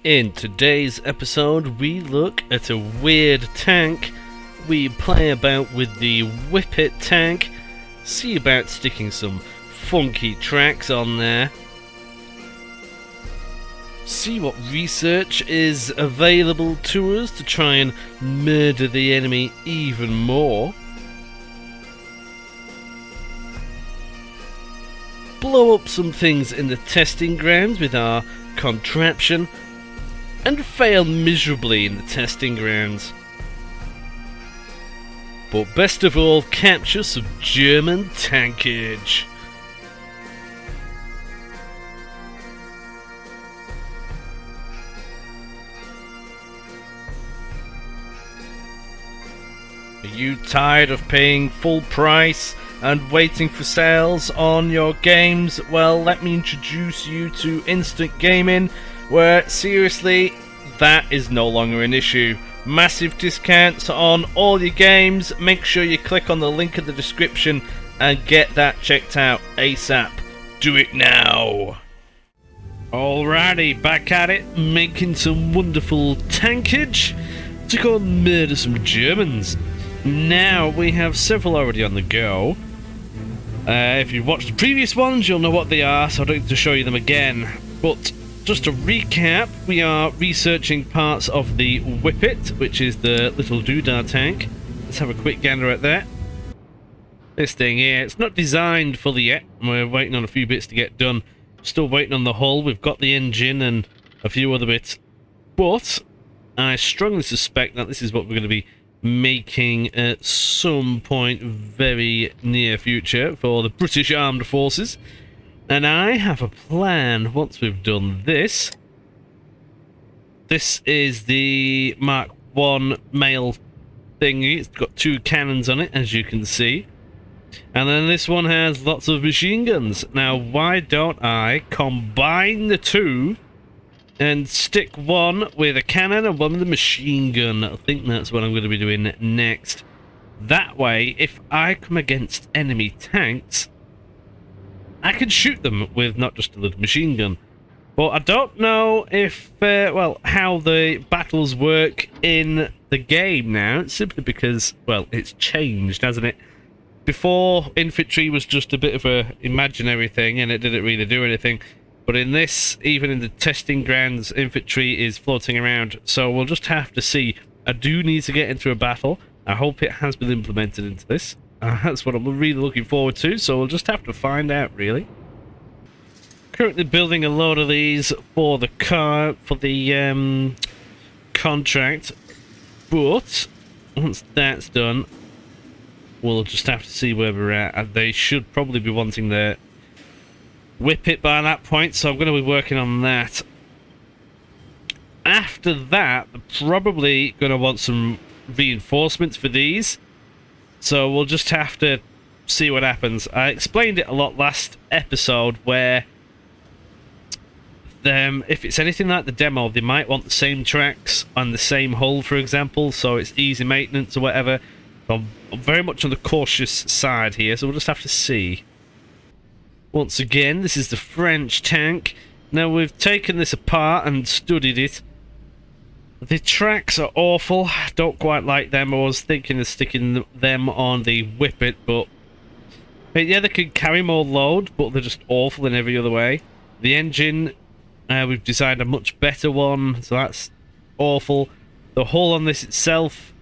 In today's episode, we look at a weird tank, we play about with the Whippet tank, see about sticking some funky tracks on there, see what research is available to us to try and murder the enemy even more, blow up some things in the testing grounds with our contraption, and fail miserably in the testing grounds. But best of all, capture some German tankage. Are you tired of paying full price and waiting for sales on your games? Well, let me introduce you to Instant Gaming, where seriously, that is no longer an issue. Massive discounts on all your games. Make sure you click on the link in the description and get that checked out ASAP. Do it now. Alrighty, back at it, making some wonderful tankage to go and murder some Germans. Now we have several already on the go. If you've watched the previous ones, you'll know what they are, so I don't need to show you them again. But just to recap, we are researching parts of the Whippet, which is the little doodah tank. Let's have a quick gander at that. This thing here, it's not designed fully yet. We're waiting on a few bits to get done. Still waiting on the hull. We've got the engine and a few other bits. But I strongly suspect that this is what we're going to be making at some point very near future for the British Armed Forces. And I have a plan once we've done this. This is the Mark 1 male thingy. It's got two cannons on it, as you can see. And then this one has lots of machine guns. Now, why don't I combine the two and stick one with a cannon and one with a machine gun? I think that's what I'm going to be doing next. That way, if I come against enemy tanks, I can shoot them with not just a little machine gun. But I don't know if, how the battles work in the game now, simply because, well, it's changed, hasn't it? Before, infantry was just a bit of a imaginary thing and it didn't really do anything. But in this, even in the testing grounds, infantry is floating around. So we'll just have to see. I do need to get into a battle. I hope it has been implemented into this. That's what I'm really looking forward to, so we'll just have to find out, really. Currently building a load of these for the contract, but once that's done, we'll just have to see where we're at. And they should probably be wanting their Whippet by that point, so I'm going to be working on that. After that, they're probably going to want some reinforcements for these. So we'll just have to see what happens. I explained it a lot last episode where if it's anything like the demo, they might want the same tracks on the same hull, for example, so it's easy maintenance or whatever. So I'm very much on the cautious side here, so we'll just have to see. Once again, this is the French tank. Now we've taken this apart and studied it. The tracks are awful. Don't quite like them. I was thinking of sticking them on the Whippet, but yeah, they can carry more load, but they're just awful in every other way. The engine, we've designed a much better one, so that's awful. The hull on this itself,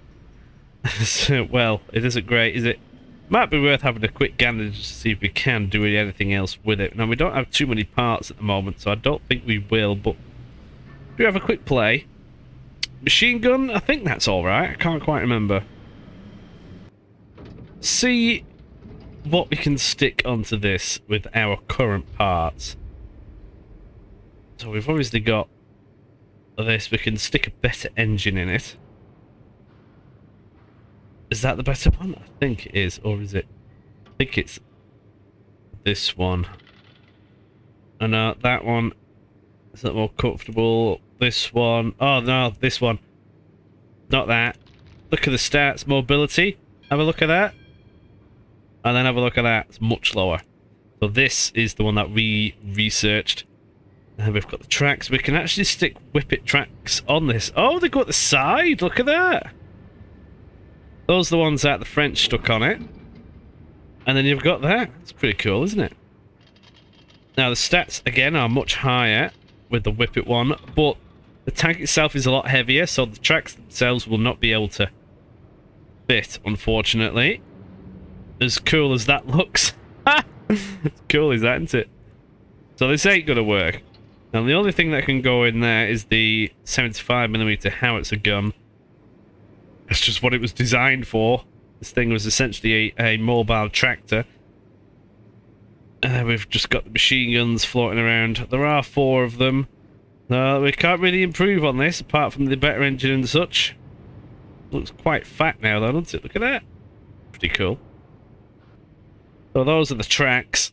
well, it isn't great, is it? Might be worth having a quick gander just to see if we can do anything else with it. Now, we don't have too many parts at the moment, so I don't think we will, but do have a quick play. Machine gun, I think that's alright. I can't quite remember. See what we can stick onto this with our current parts. So we've obviously got this. We can stick a better engine in it. Is that the better one? I think it is. Or is it? I think it's this one. And that one is that more comfortable. This one. Oh no, this one. Not that. Look at the stats. Mobility. Have a look at that. And then have a look at that. It's much lower. So this is the one that we researched. And we've got the tracks. We can actually stick Whippet tracks on this. Oh, they go at the side. Look at that. Those are the ones that the French stuck on it. And then you've got that. It's pretty cool, isn't it? Now, the stats, again, are much higher with the Whippet one, but the tank itself is a lot heavier, so the tracks themselves will not be able to fit, unfortunately. As cool as that looks. As cool as that, isn't it? So this ain't gonna work. Now, the only thing that can go in there is the 75mm howitzer gun. That's just what it was designed for. This thing was essentially a mobile tractor. We've just got the machine guns floating around. There are 4 of them. We can't really improve on this, apart from the better engine and such. Looks quite fat now, though, doesn't it? Look at that. Pretty cool. So those are the tracks.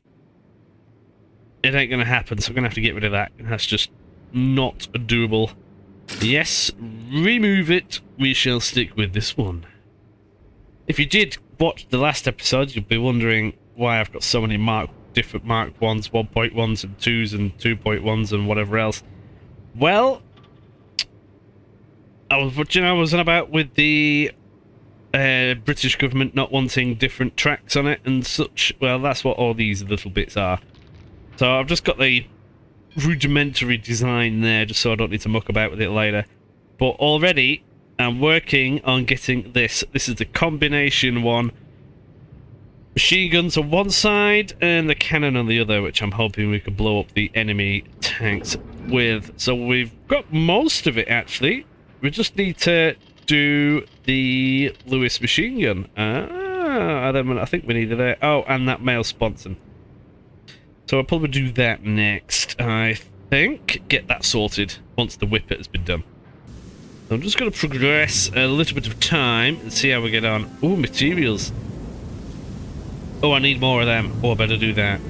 It ain't going to happen, so I'm going to have to get rid of that. That's just not doable. Yes, remove it. We shall stick with this one. If you did watch the last episode, you'll be wondering why I've got so many different Mark 1s, 1.1s and 2s and 2.1s and whatever else. Well, I was on about with the British government not wanting different tracks on it and such. Well, that's what all these little bits are. So I've just got the rudimentary design there, just so I don't need to muck about with it later. But already, I'm working on getting this. This is the combination one. Machine guns on one side and the cannon on the other, which I'm hoping we can blow up the enemy tanks with. So we've got most of it, actually. We just need to do the Lewis machine gun. I think we needed it. Oh, and that male sponson. So I'll probably do that next, I think. Get that sorted once the Whippet has been done. So I'm just going to progress a little bit of time and see how we get on. Ooh, materials. Oh, I need more of them. Oh, I better do that.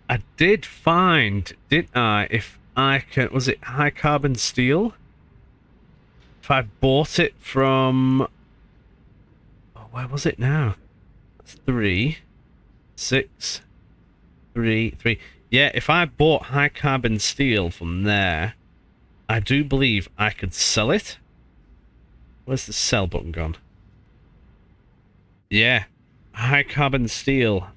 I did find, didn't I, if I can... Was it high carbon steel? If I bought it from... Oh, where was it now? That's 3, 6... 3. Yeah, if I bought high carbon steel from there, I do believe I could sell it. Where's the sell button gone? Yeah, high carbon steel.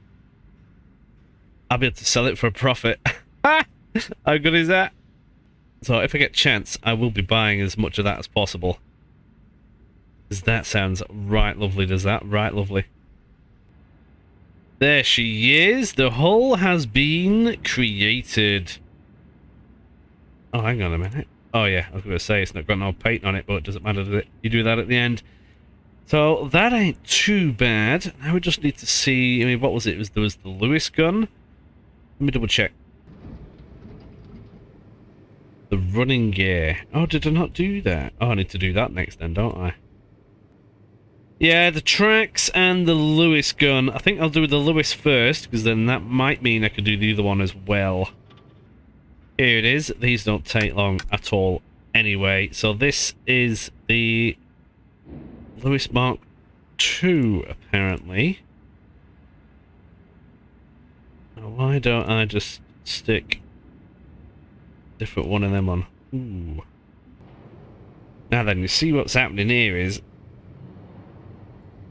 I'll be able to sell it for a profit. How good is that? So if I get a chance, I will be buying as much of that as possible. Because that sounds right lovely, does that? Right lovely. There she is. The hull has been created. Oh, hang on a minute. Oh, yeah. I was going to say it's not got no paint on it, but it doesn't matter, does it? You do that at the end. So that ain't too bad. Now we just need to see... I mean, what was it? There was the Lewis gun. Let me double check. The running gear. Oh, did I not do that? Oh, I need to do that next then, don't I? Yeah, the tracks and the Lewis gun. I think I'll do the Lewis first, because then that might mean I can do the other one as well. Here it is. These don't take long at all anyway. So this is the Lewis Mark II, apparently. Now, why don't I just stick a different one of them on? Ooh. Now then, you see what's happening here is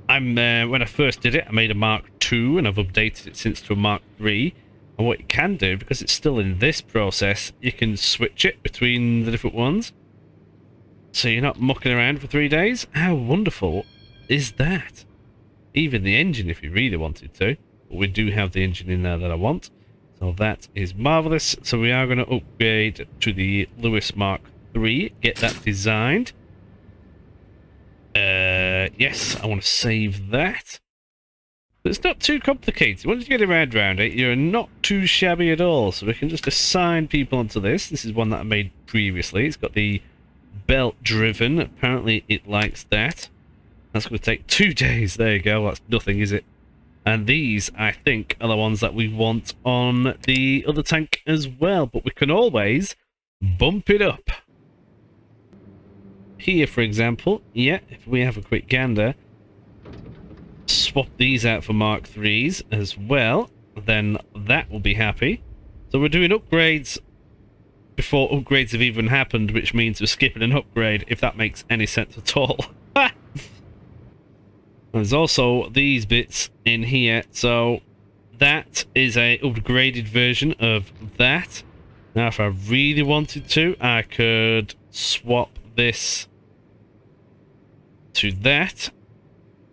when I first did it, I made a Mark II, and I've updated it since to a Mark III. And what you can do, because it's still in this process, you can switch it between the different ones. So you're not mucking around for 3 days. How wonderful is that? Even the engine, if you really wanted to. But we do have the engine in there that I want. So that is marvellous. So we are going to upgrade to the Lewis Mark III. Get that designed. Yes, I want to save that. But it's not too complicated. Once you get around it, you're not too shabby at all. So we can just assign people onto this. This is one that I made previously. It's got the belt driven. Apparently it likes that. That's going to take 2 days. There you go. That's nothing, is it? And these, I think, are the ones that we want on the other tank as well. But we can always bump it up. Here, for example, yeah, if we have a quick gander, swap these out for Mark IIIs as well, then that will be happy. So we're doing upgrades before upgrades have even happened, which means we're skipping an upgrade, if that makes any sense at all. There's also these bits in here, so that is a upgraded version of that. Now if I really wanted to, I could swap this to that,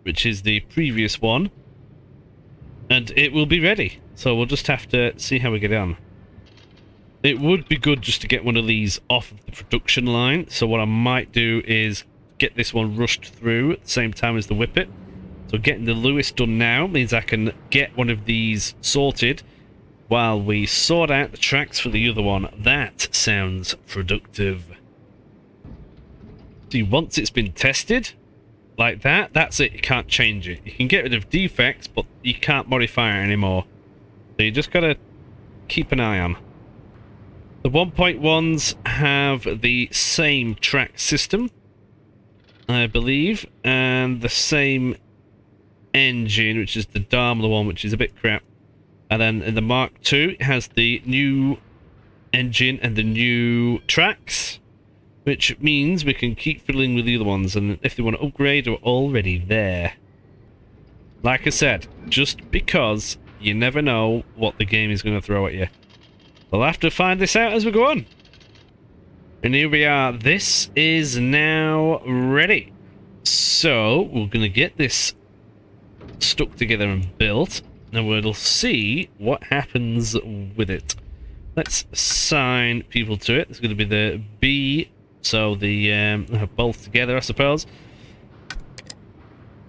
which is the previous one, and it will be ready. So we'll just have to see how we get on. It would be good just to get one of these off of the production line, so what I might do is get this one rushed through at the same time as the Whippet. So getting the Lewis done now means I can get one of these sorted while we sort out the tracks for the other one. That sounds productive. See, once it's been tested like that, that's it. You can't change it. You can get rid of defects, but you can't modify it anymore. So you just gotta keep an eye on. The 1.1s have the same track system, I believe, and the same engine, which is the Daimler one, which is a bit crap. And then in the Mark II, it has the new engine and the new tracks, which means we can keep fiddling with the other ones, and if they want to upgrade, we're already there. Like I said, just because you never know what the game is going to throw at you. We'll have to find this out as we go on. And here we are. This is now ready. So we're going to get this stuck together and built, and we'll see what happens with it. Let's assign people to it. It's going to be the B, so the both together, I suppose.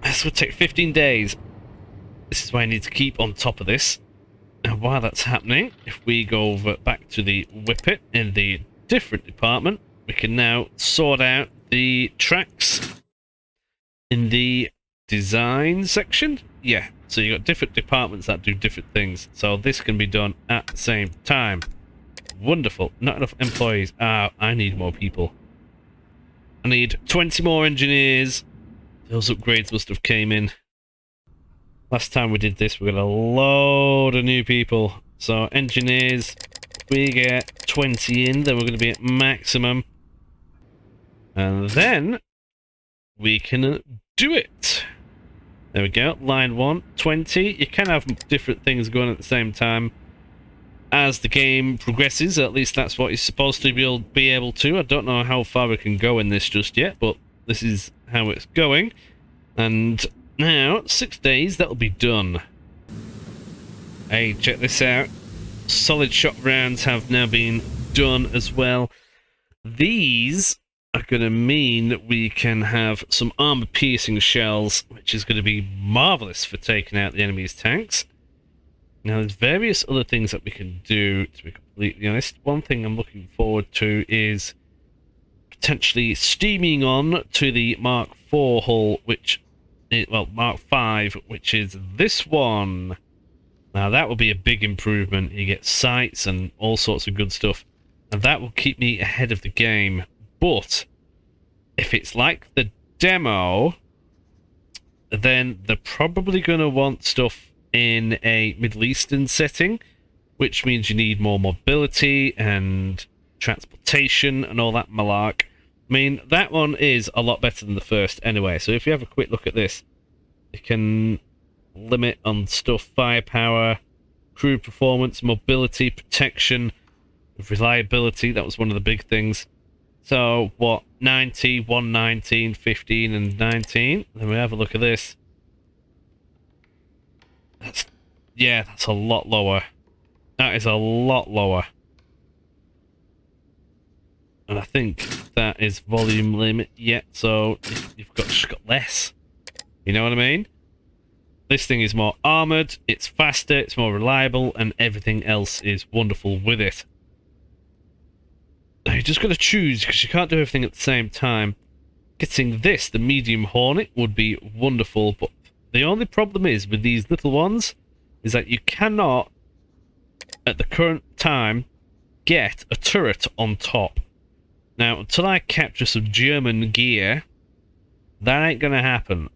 This will take 15 days. This is why I need to keep on top of this. And while that's happening, if we go over back to the Whippet in the different department, we can now sort out the tracks in the design section. Yeah, so you got different departments that do different things, so this can be done at the same time. Wonderful. Not enough employees. I need more people. I need 20 more engineers. Those upgrades must have came in last time we did this. We got a load of new people, so engineers, if we get 20 in, then we're going to be at maximum, and then we can do it. There we go, line 1, 20. You can have different things going at the same time as the game progresses. At least that's what you're supposed to be able to. I don't know how far we can go in this just yet, but this is how it's going. And now, 6 days, that'll be done. Hey, check this out. Solid shot rounds have now been done as well. These are going to mean that we can have some armor-piercing shells, which is going to be marvellous for taking out the enemy's tanks. Now, there's various other things that we can do, to be completely honest. One thing I'm looking forward to is potentially steaming on to the Mark IV hull, which is, well, Mark V, which is this one. Now, that will be a big improvement. You get sights and all sorts of good stuff, and that will keep me ahead of the game. But if it's like the demo, then they're probably going to want stuff in a Middle Eastern setting, which means you need more mobility and transportation and all that malark. I mean, that one is a lot better than the first anyway, so if you have a quick look at this, you can limit on stuff: firepower, crew performance, mobility, protection, reliability. That was one of the big things. So, what, 90, 119, 15, and 19? Then we have a look at this. That's a lot lower. That is a lot lower. And I think that is volume limit yet, so you've just got less. You know what I mean? This thing is more armoured, it's faster, it's more reliable, and everything else is wonderful with it. Now you just got to choose, because you can't do everything at the same time. Getting this, the medium Hornet, would be wonderful, but the only problem is with these little ones is that you cannot, at the current time, get a turret on top. Now, until I capture some German gear, that ain't going to happen.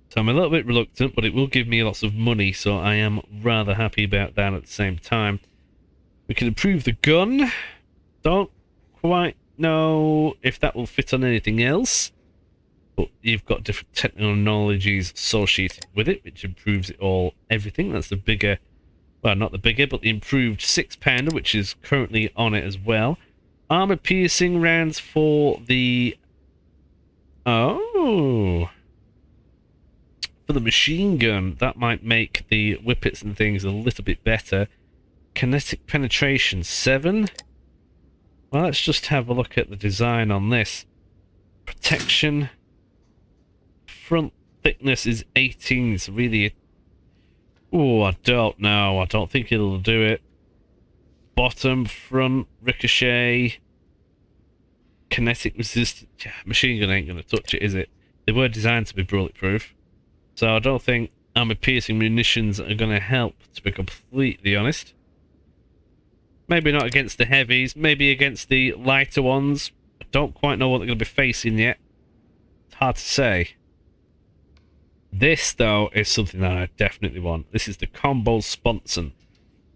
So I'm a little bit reluctant, but it will give me lots of money, so I am rather happy about that at the same time. We can improve the gun. Don't quite know if that will fit on anything else, but you've got different technologies associated with it, which improves it all, everything. That's the bigger, well, not the bigger, but the improved 6-pounder, which is currently on it as well. Armor piercing rounds for the... Oh... For the machine gun, that might make the whippets and things a little bit better. Kinetic penetration 7. Well, let's just have a look at the design on this. Protection. Front thickness is 18. It's really... Oh, I don't know. I don't think it'll do it. Bottom, front, ricochet. Kinetic resistance. Yeah, machine gun ain't going to touch it, is it? They were designed to be bulletproof. So I don't think armor-piercing munitions are going to help, to be completely honest. Maybe not against the heavies, maybe against the lighter ones. I don't quite know what they're going to be facing yet. It's hard to say. This, though, is something that I definitely want. This is the combo sponson,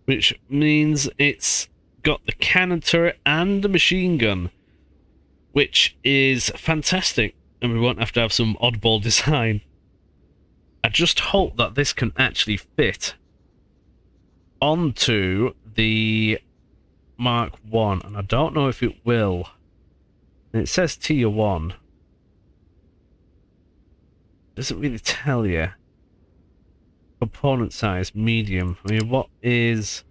which means it's got the cannon turret and the machine gun, which is fantastic, and we won't have to have some oddball design. I just hope that this can actually fit onto the Mark 1, and I don't know if it will. And it says Tier 1. Doesn't really tell you. Component size, medium. I mean, what is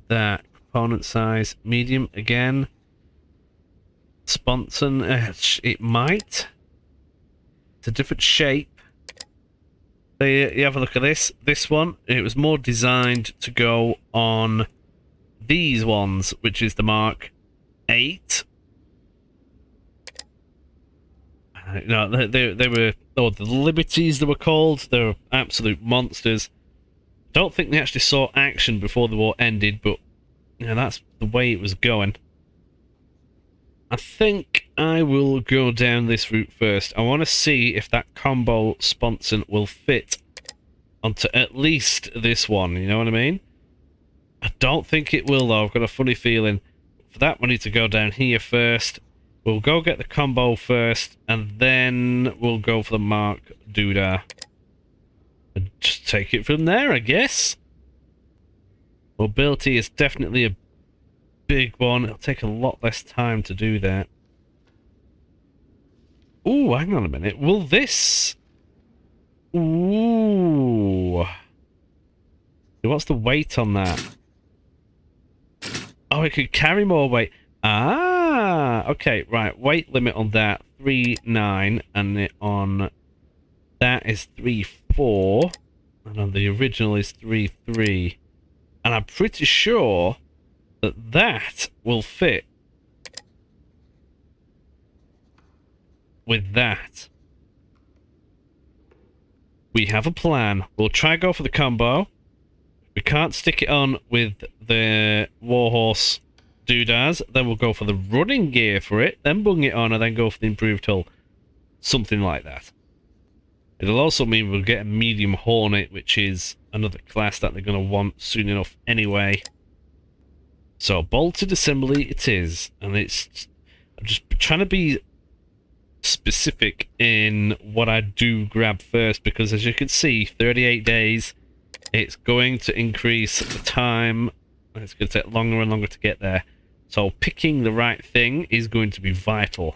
that? Component size, medium again. Sponson, it might. It's a different shape. So you have a look at this. This one, it was more designed to go on these ones, which is the Mark 8. No, they were, oh, the Liberties they were called. They were absolute monsters. Don't think they actually saw action before the war ended, but you know, that's the way it was going. I think I will go down this route first. I want to see if that combo sponson will fit onto at least this one, you know what I mean? I don't think it will, though. I've got a funny feeling. For that, we need to go down here first. We'll go get the combo first, and then we'll go for the Mark Doodah. And just take it from there, I guess. Mobility is definitely a big one. It'll take a lot less time to do that. Ooh, hang on a minute. Will this... Ooh. What's the weight on that? Oh, it could carry more weight. Ah, okay, right. Weight limit on that, 3.9, and it on that is 3.4, and on the original is 3.3. And I'm pretty sure that that will fit with that. We have a plan. We'll try go for the combo. We can't stick it on with the Warhorse Doodahs. Then we'll go for the running gear for it, then bung it on, and then go for the improved hull. Something like that. It'll also mean we'll get a medium Hornet, which is another class that they're going to want soon enough anyway. So, bolted assembly it is. And it's... I'm just trying to be specific in what I do grab first, because as you can see, 38 days, it's going to increase the time. It's going to take longer and longer to get there. So picking the right thing is going to be vital.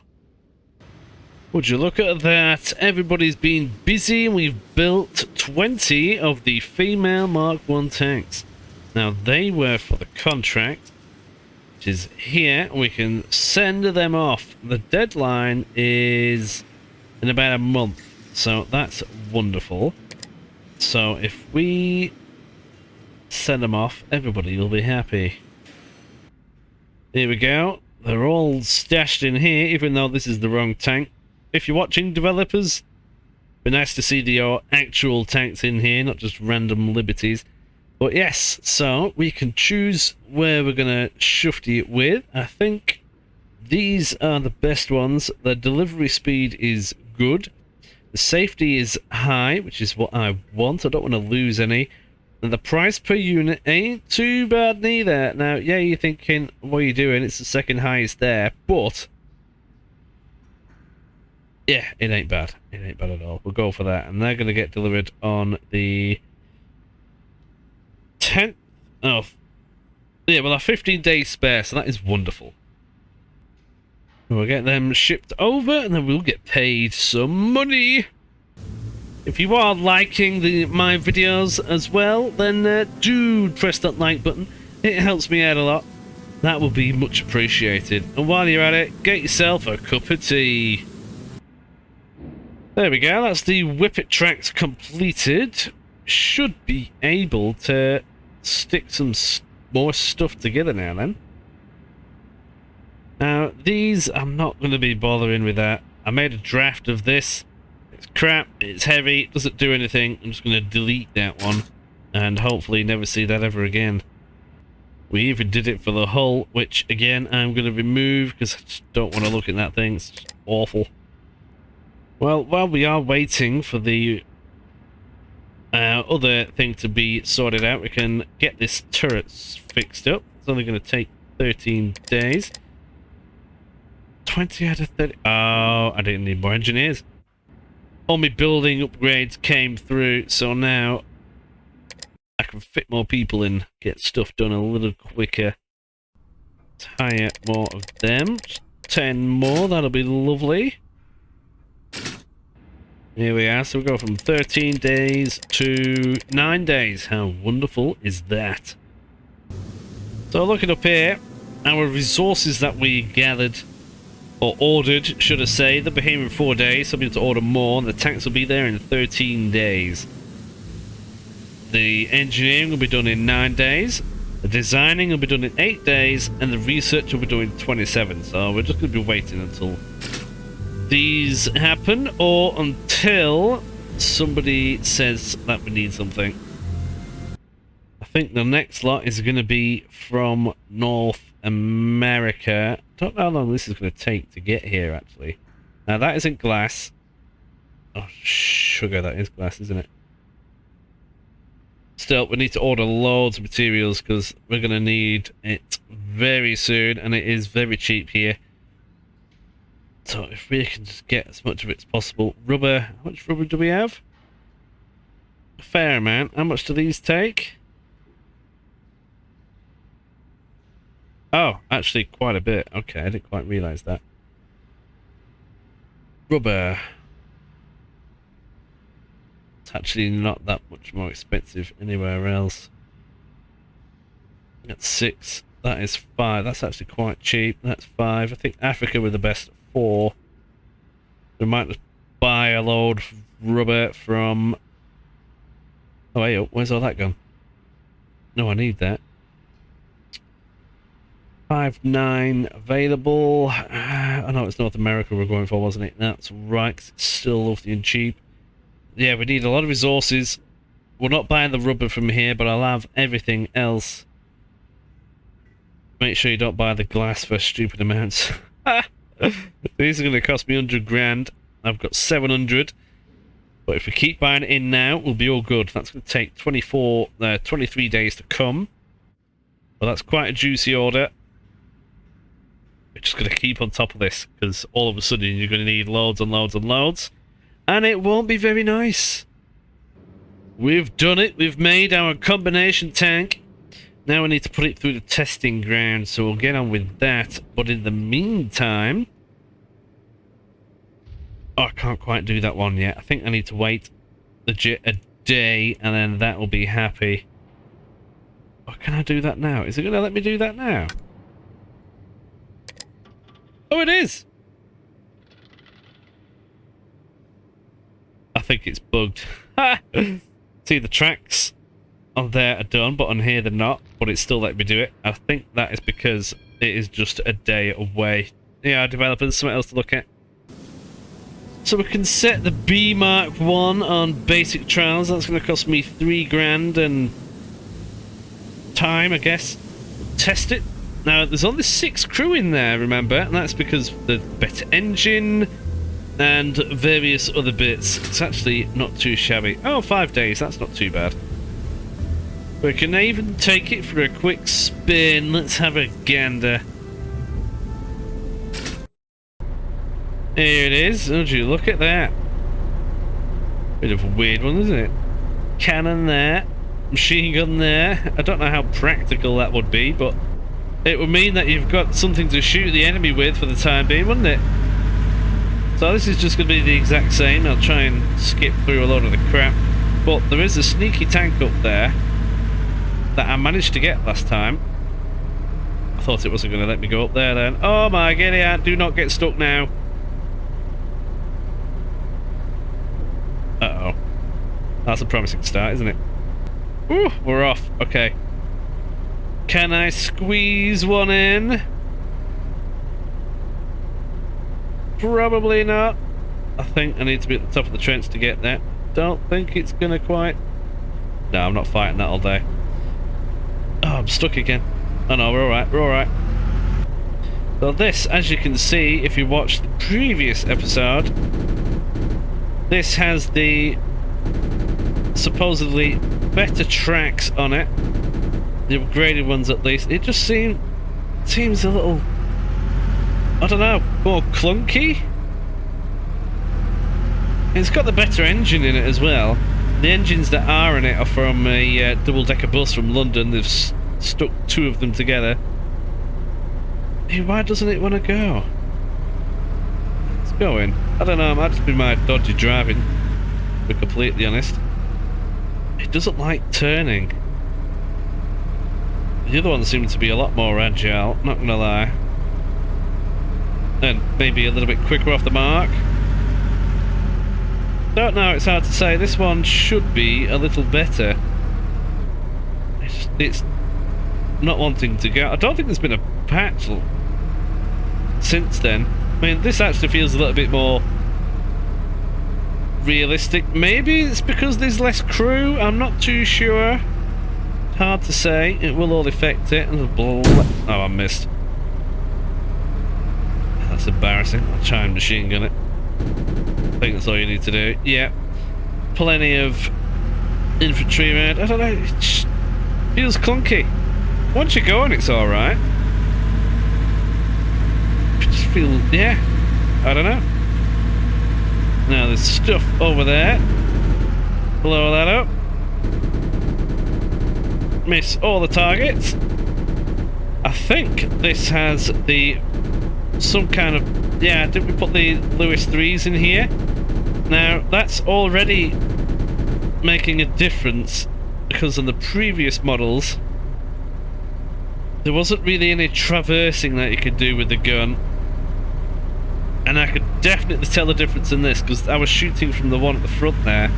Would you look at that? Everybody's been busy, and we've built 20 of the female Mark 1 tanks. Now, they were for the contract, which is here. We can send them off. The deadline is in about a month, so that's wonderful. So if we send them off, everybody will be happy. Here we go. They're all stashed in here, even though this is the wrong tank. If you're watching, developers, it'd be nice to see your actual tanks in here, not just random liberties. But yes, so we can choose where we're going to shufty it with. I think these are the best ones. The delivery speed is good. The safety is high, which is what I want. I don't want to lose any. And the price per unit ain't too bad neither. Now, yeah, you're thinking, what are you doing? It's the second highest there, but yeah, it ain't bad. It ain't bad at all. We'll go for that. And they're going to get delivered on the 10th. Oh, yeah, well, our 15 days spare, so that is wonderful. We'll get them shipped over, and then we'll get paid some money. If you are liking my videos as well, then do press that like button. It helps me out a lot. That will be much appreciated. And while you're at it, get yourself a cup of tea. There we go, that's the Whippet tracks completed. Should be able to stick some more stuff together now then. Now, these, I'm not going to be bothering with that. I made a draft of this. It's crap, it's heavy, it doesn't do anything. I'm just going to delete that one and hopefully never see that ever again. We even did it for the hull, which again I'm going to remove because I just don't want to look at that thing. It's just awful. Well, while we are waiting for the other thing to be sorted out, we can get this turret fixed up. It's only going to take 13 days. 20 out of 30. Oh, I didn't need more engineers. All my building upgrades came through, so now I can fit more people in, get stuff done a little quicker. Hire more of them. 10 more, that'll be lovely. Here we are, so we go from 13 days to 9 days. How wonderful is that? So looking up here, our resources that we gathered, or ordered, should I say, they'll be here in 4 days, so I'll be able to order more, and the tanks will be there in 13 days. The engineering will be done in 9 days, the designing will be done in 8 days, and the research will be done in 27, so we're just going to be waiting until these happen, or until somebody says that we need something. I think the next lot is going to be from North America. Don't know how long this is going to take to get here, actually. Now, that isn't glass. Oh, sugar, that is glass, isn't it? Still, we need to order loads of materials because we're going to need it very soon, and it is very cheap here. So if we can just get as much of it as possible. Rubber, how much rubber do we have? A fair amount. How much do these take? Oh, actually quite a bit. Okay, I didn't quite realise that. Rubber. It's actually not that much more expensive anywhere else. That's 6. That is 5. That's actually quite cheap. That's 5. I think Africa were the best at 4. We might just buy a load of rubber from... Oh, hey, where's all that gone? No, I need that. 5.9 available. I know it's North America we're going for, wasn't it? That's right, 'cause it's still lovely and cheap. Yeah, we need a lot of resources. We're not buying the rubber from here, but I'll have everything else. Make sure you don't buy the glass for stupid amounts. These are going to cost me 100 grand. I've got 700. But if we keep buying it in now, we'll be all good. That's going to take 23 days to come. Well, that's quite a juicy order. We're just going to keep on top of this, because all of a sudden you're going to need loads and loads and loads. And it won't be very nice. We've done it. We've made our combination tank. Now we need to put it through the testing ground, so we'll get on with that. But in the meantime... Oh, I can't quite do that one yet. I think I need to wait legit a day, and then that will be happy. Oh, can I do that now? Is it going to let me do that now? Oh, it is! I think it's bugged. See, the tracks on there are done, but on here they're not. But it's still letting me do it. I think that is because it is just a day away. Yeah, developers, something else to look at. So we can set the B Mark 1 on basic trials. That's going to cost me 3 grand and time, I guess. Test it. Now, there's only 6 crew in there, remember? And that's because the better engine and various other bits. It's actually not too shabby. Oh, 5 days. That's not too bad. We can even take it for a quick spin. Let's have a gander. Here it is. Oh, gee, look at that. Bit of a weird one, isn't it? Cannon there. Machine gun there. I don't know how practical that would be, but it would mean that you've got something to shoot the enemy with for the time being, wouldn't it? So this is just going to be the exact same. I'll try and skip through a lot of the crap. But there is a sneaky tank up there that I managed to get last time. I thought it wasn't going to let me go up there then. Oh my, get out. Do not get stuck now. Uh-oh. That's a promising start, isn't it? Ooh, we're off. Okay. Can I squeeze one in? Probably not. I think I need to be at the top of the trench to get there. Don't think it's gonna quite... No, I'm not fighting that all day. Oh, I'm stuck again. Oh no, we're alright, we're alright. So this, as you can see, if you watched the previous episode, this has the supposedly better tracks on it. The upgraded ones at least. It just seems a little, I don't know, more clunky. It's got the better engine in it as well. The engines that are in it are from a double-decker bus from London. They've stuck two of them together. Hey, why doesn't it want to go? It's going. I don't know, it might just be my dodgy driving, to be completely honest. It doesn't like turning. The other one seems to be a lot more agile, not gonna lie. And maybe a little bit quicker off the mark. Don't know, it's hard to say. This one should be a little better. It's not wanting to go. I don't think there's been a patch since then. I mean, this actually feels a little bit more realistic. Maybe it's because there's less crew, I'm not too sure. Hard to say, it will all affect it. Oh, I missed. That's embarrassing. I'll try and machine gun it. I think that's all you need to do. Yeah. Plenty of infantry around. I don't know, it just feels clunky. Once you're going, it's alright. Just feel, yeah. I don't know. Now there's stuff over there. Blow that up. Miss all the targets. I think this has the some kind of, yeah, did we put the Lewis 3s in here? Now that's already making a difference, because on the previous models there wasn't really any traversing that you could do with the gun, and I could definitely tell the difference in this because I was shooting from the one at the front there.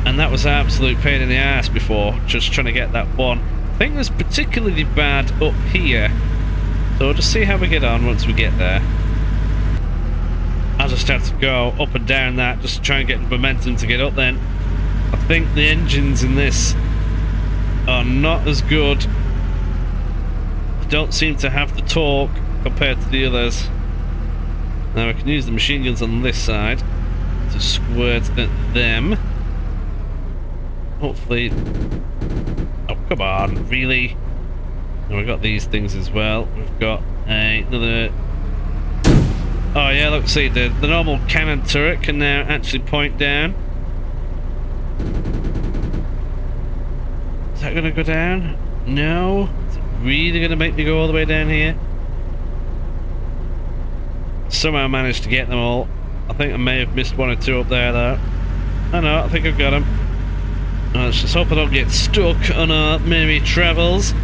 And that was an absolute pain in the ass before, just trying to get that one. I think it was particularly bad up here. So we'll just see how we get on once we get there. I just have to go up and down that, just to try and get the momentum to get up then. I think the engines in this are not as good. They don't seem to have the torque compared to the others. Now I can use the machine guns on this side to squirt at them. Hopefully... Oh, come on, really? And we've got these things as well. We've got another... Oh yeah, look, see, the normal cannon turret can now actually point down. Is that going to go down? No. Is it really going to make me go all the way down here? Somehow I managed to get them all. I think I may have missed one or two up there though. Oh no, I think I've got them. Let's just hope I don't get stuck on our merry travels.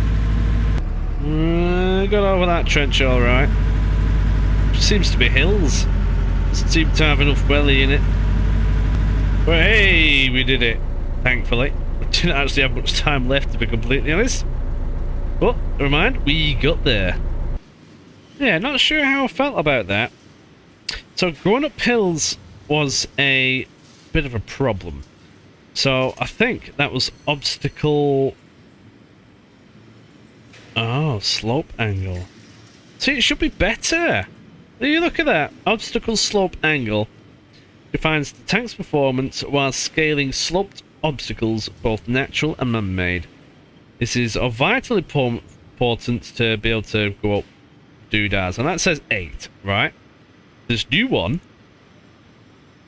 Got over that trench alright. Seems to be hills. Doesn't seem to have enough welly in it. But hey, we did it. Thankfully. I didn't actually have much time left, to be completely honest. But, never mind, we got there. Yeah, not sure how I felt about that. So, going up hills was a bit of a problem. So, I think that was obstacle... Oh, slope angle. See, it should be better. You look at that. Obstacle slope angle defines the tank's performance while scaling sloped obstacles, both natural and man-made. This is of vital importance to be able to go up doodads. And that says 8, right? This new one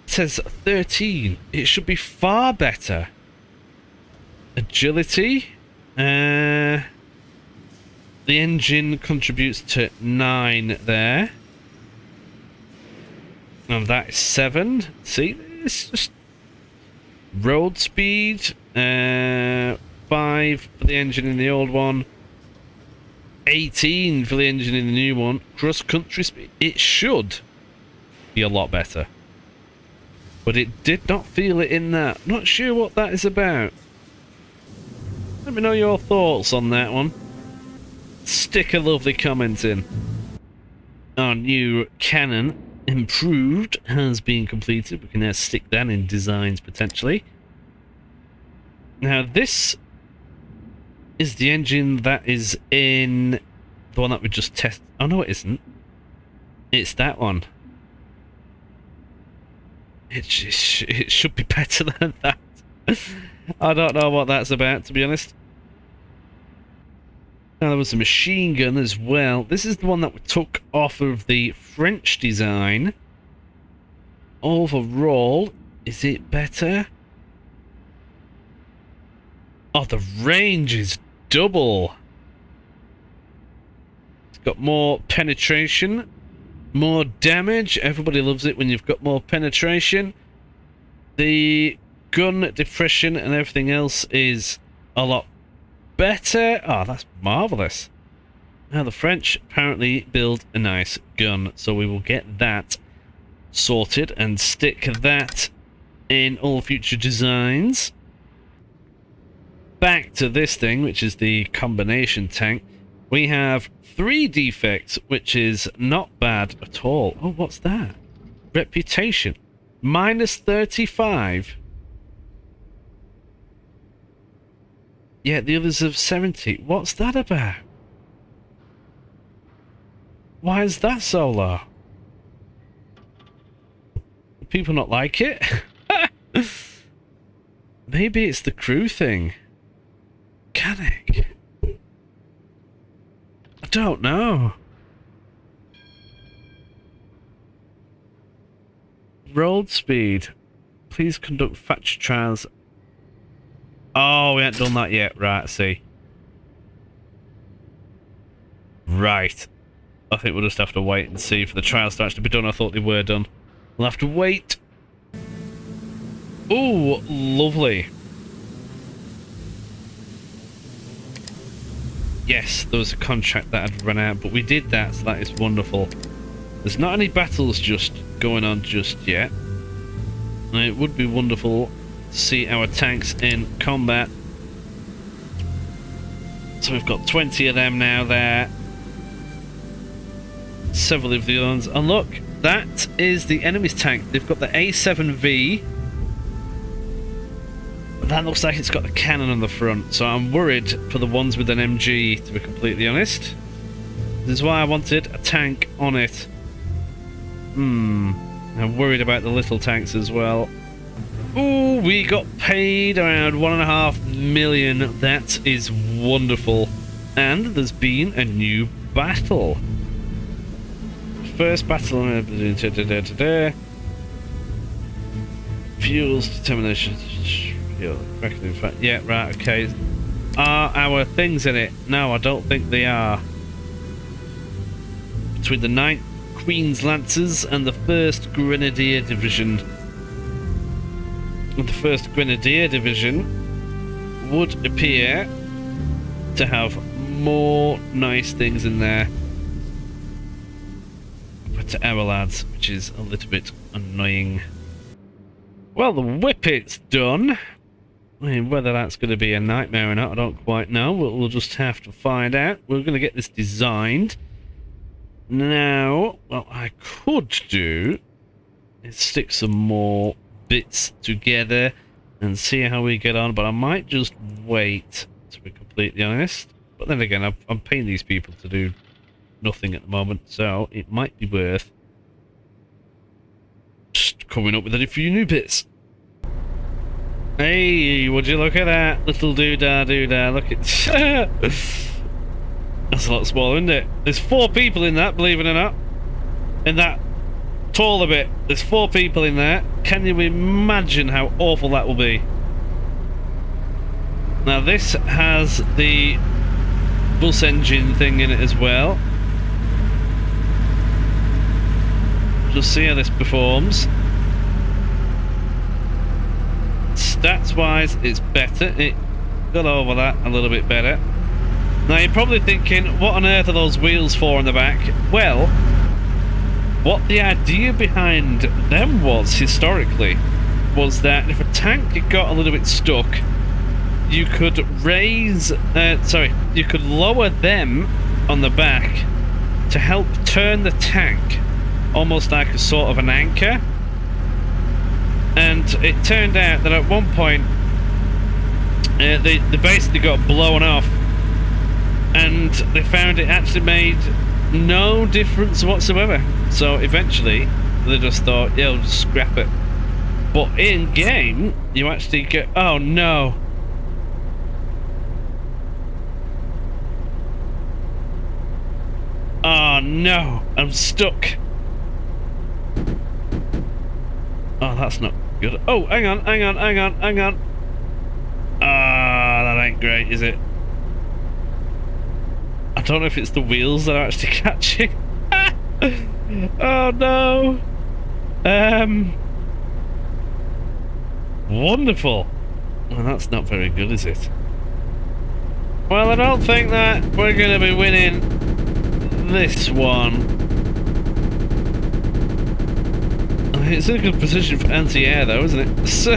says 13. It should be far better. Agility. The engine contributes to 9 there. And that is 7. See, it's just road speed. 5 for the engine in the old one. 18 for the engine in the new one. Cross country speed. It should be a lot better. But it did not feel it in that. Not sure what that is about. Let me know your thoughts on that one. Stick a lovely comment in. Our new cannon, improved, has been completed. We can now stick that in designs potentially. Now this is the engine that is in the one that we just tested. Oh no, it isn't. It's that one. It should be better than that. I don't know what that's about, to be honest. Now there was a machine gun as well. This is the one that we took off of the French design. Overall, is it better? Oh, the range is double. It's got more penetration, more damage. Everybody loves it when you've got more penetration. The gun depression and everything else is a lot better. Oh, that's marvellous. Now the French apparently build a nice gun, so we will get that sorted and stick that in all future designs. Back to this thing, which is the combination tank. We have 3 defects, which is not bad at all. Oh, what's that? Reputation. Minus 35. Yeah, the others have 70. What's that about? Why is that so low? Do people not like it? Maybe it's the crew thing. Mechanic. I don't know. Road speed. Please conduct factory trials. Oh, we haven't done that yet. Right, I see. Right. I think we'll just have to wait and see for the trials to actually be done. I thought they were done. We'll have to wait. Ooh, lovely. Yes, there was a contract that had run out, but we did that, so that is wonderful. There's not any battles just going on just yet. And it would be wonderful to see our tanks in combat. So we've got 20 of them now there. Several of the others. And look, that is the enemy's tank. They've got the A7V. That looks like it's got the cannon on the front, so I'm worried for the ones with an MG, to be completely honest. This is why I wanted a tank on it. I'm worried about the little tanks as well. Ooh, we got paid around 1.5 million. That is wonderful. And there's been a new battle. First battle. Fuels determination. Yeah, right, okay. Are our things in it? No, I don't think they are. Between the 9th Queen's Lancers and the 1st Grenadier Division. The 1st Grenadier Division would appear to have more nice things in there. But to our lads, which is a little bit annoying. Well, the Whippet's done. I mean, whether that's going to be a nightmare or not, I don't quite know. We'll just have to find out. We're going to get this designed. Now, what I could do is stick some more bits together and see how we get on, but I might just wait, to be completely honest. But then again, I'm paying these people to do nothing at the moment, so it might be worth just coming up with a few new bits. Hey, would you look at that little doodah. Look at that's a lot smaller, isn't it? There's 4 people in that, believe it or not. In that taller bit, there's 4 people in there. Can you imagine how awful that will be? Now this has the bus engine thing in it as well. Just see how this performs. Stats wise, it's better. It got over that a little bit better. Now you're probably thinking, what on earth are those wheels for in the back? Well, what the idea behind them was historically was that if a tank got a little bit stuck, you could you could lower them on the back to help turn the tank almost like a sort of an anchor. And it turned out that at one point they basically got blown off, and they found it actually made no difference whatsoever. So eventually they just thought, yeah, we'll just scrap it. But in game you actually get, oh no, oh no, I'm stuck. Oh, that's not good. Oh, hang on. Ah, that ain't great, is it? I don't know if it's the wheels that are actually catching. Oh no. Wonderful. Well, that's not very good, is it? Well, I don't think that we're going to be winning this one. It's in a good position for anti-air though, isn't it? So,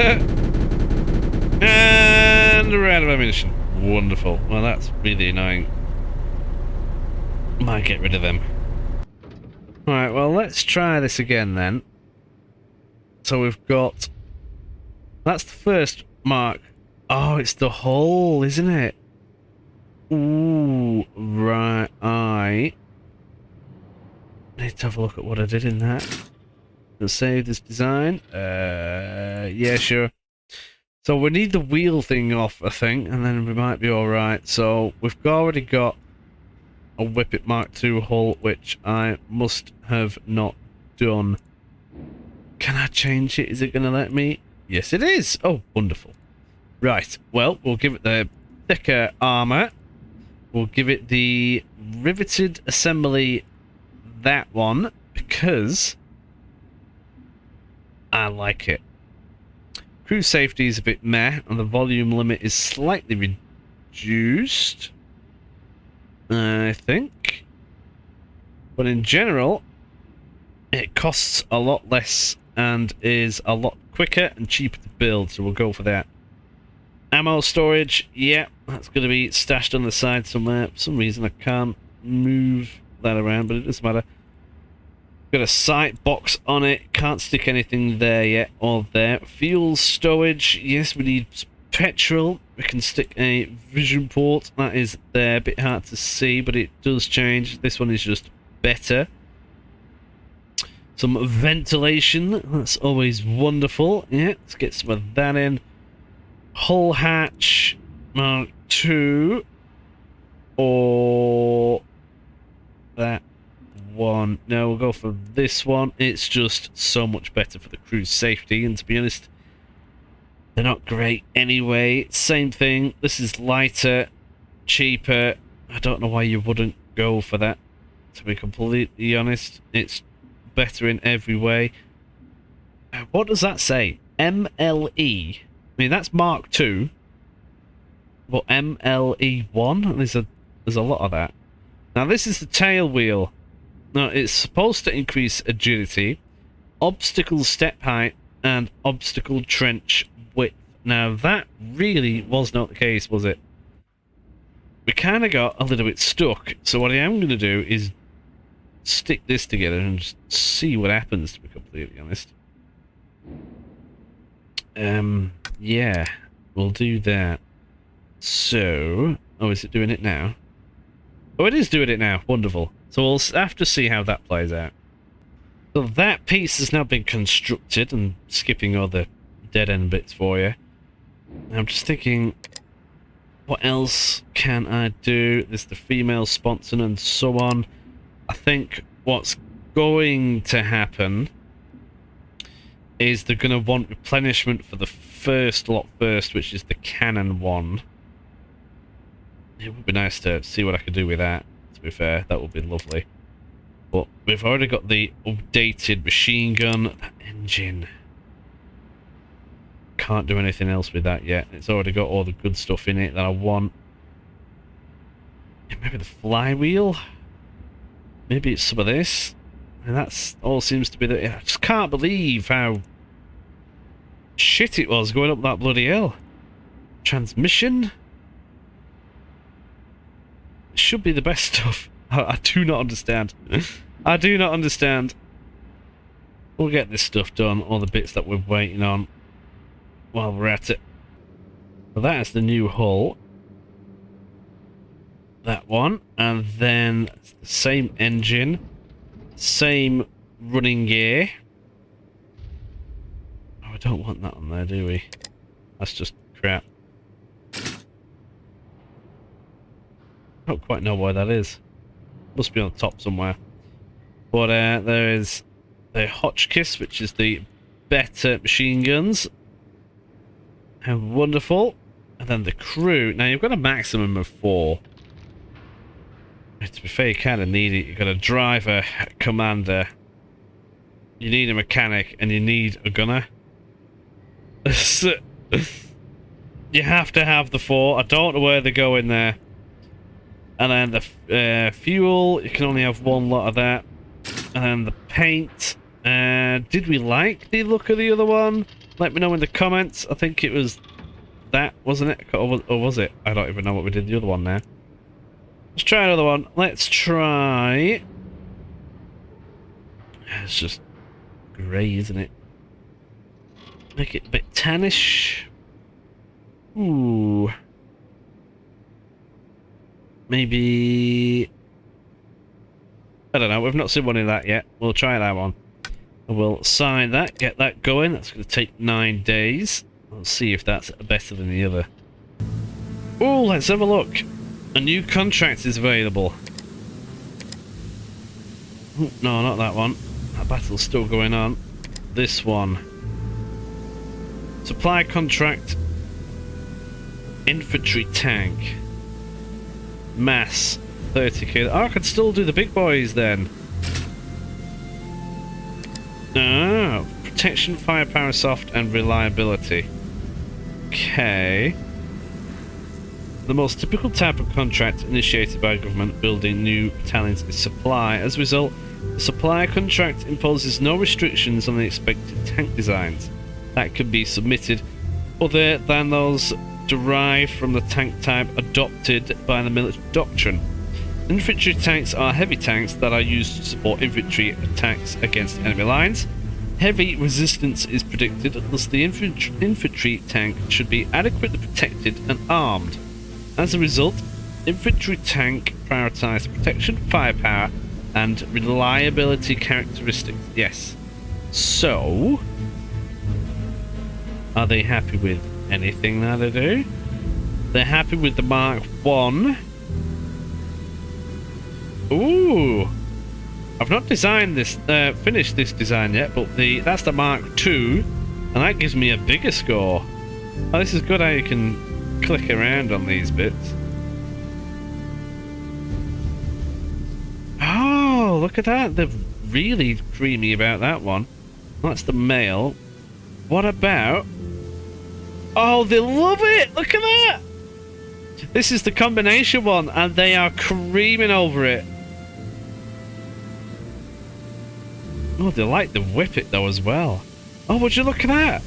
and we're out of ammunition. Wonderful. Well, that's really annoying. Might get rid of them. Alright, well, let's try this again then. So we've got... That's the first mark. Oh, it's the hull, isn't it? Ooh, right. I need to have a look at what I did in that. Let's save this design. Yeah, sure. So we need the wheel thing off, I think, and then we might be alright. So we've already got a Whippet Mark II hull, which I must have not done. Can I change it? Is it going to let me? Yes, it is. Oh, wonderful. Right, well, we'll give it the thicker armour. We'll give it the riveted assembly, that one, because I like it. Crew safety is a bit meh, and the volume limit is slightly reduced, I think. But in general, it costs a lot less and is a lot quicker and cheaper to build, so we'll go for that. Ammo storage, yeah, that's going to be stashed on the side somewhere. For some reason I can't move that around, but it doesn't matter. Got a sight box on it, can't stick anything there yet or there. Fuel storage, yes, we need petrol. We can stick a vision port, that is there, a bit hard to see, but it does change. This one is just better. Some ventilation, that's always wonderful. Yeah, let's get some of that in. Hull hatch, Mark II, or that one. No, we'll go for this one. It's just so much better for the crew's safety, and to be honest, they're not great anyway. Same thing, this is lighter, cheaper. I don't know why you wouldn't go for that, to be completely honest. It's better in every way. What does that say? MLE? I mean, that's Mark II, but MLE1? There's a lot of that. Now, this is the tail wheel. Now, it's supposed to increase agility, obstacle step height, and obstacle trench width. Now, that really was not the case, was it? We kind of got a little bit stuck, so what I am going to do is stick this together and just see what happens, to be completely honest. Yeah, we'll do that. So, oh, is it doing it now? Oh, it is doing it now. Wonderful. So we'll have to see how that plays out. So that piece has now been constructed, and skipping all the dead end bits for you. I'm just thinking, what else can I do? There's the female sponsor and so on. I think what's going to happen is they're going to want replenishment for the first lot first, which is the cannon one. It would be nice to see what I could do with that, to be fair. That would be lovely. But we've already got the updated machine gun. That engine. Can't do anything else with that yet. It's already got all the good stuff in it that I want. Maybe the flywheel? Maybe it's some of this? And that's all seems to be the... I just can't believe how shit it was going up that bloody hill. Transmission? It should be the best stuff. I do not understand. I do not understand. We'll get this stuff done, all the bits that we're waiting on while we're at it. Well, that is the new hull. That one. And then the same engine. Same running gear. Oh, we don't want that on there, do we? That's just crap. I don't quite know why that is. Must be on the top somewhere. But there is the Hotchkiss, which is the better machine guns. How wonderful. And then the crew. Now you've got a maximum of 4. To be fair, you kind of need it. You've got a driver, a commander. You need a mechanic, and you need a gunner. You have to have the 4. I don't know where they're going there. And then the fuel, you can only have 1 lot of that. And then the paint. Did we like the look of the other one? Let me know in the comments. I think it was that, wasn't it? Or was it? I don't even know what we did the other one now. Let's try another one. Let's try... It's just grey, isn't it? Make it a bit tannish. Ooh. Maybe... I don't know, we've not seen one in that yet. We'll try that one. And we'll sign that, get that going. That's going to take 9 days. We'll see if that's better than the other. Oh, let's have a look. A new contract is available. Ooh, no, not that one. That battle's still going on. This one. Supply contract. Infantry tank. Mass 30k. Oh, I could still do the big boys then. Ah, protection, firepower, soft, and reliability. Okay. The most typical type of contract initiated by government building new battalions is supply. As a result, the supply contract imposes no restrictions on the expected tank designs that can be submitted, other than those derived from the tank type adopted by the military doctrine. Infantry tanks are heavy tanks that are used to support infantry attacks against enemy lines. Heavy resistance is predicted, thus the infantry tank should be adequately protected and armed. As a result, infantry tank prioritize protection, firepower, and reliability characteristics. Yes. So, are they happy with anything that I do? They're happy with the Mark 1. Ooh! I've not designed this, finished this design yet, but that's the Mark 2, and that gives me a bigger score. Oh, this is good how you can click around on these bits. Oh, look at that. They're really creamy about that one. That's the male. What about... Oh, they love it! Look at that! This is the combination one, and they are creaming over it. Oh, they like the Whippet though as well. Oh, would you look at that?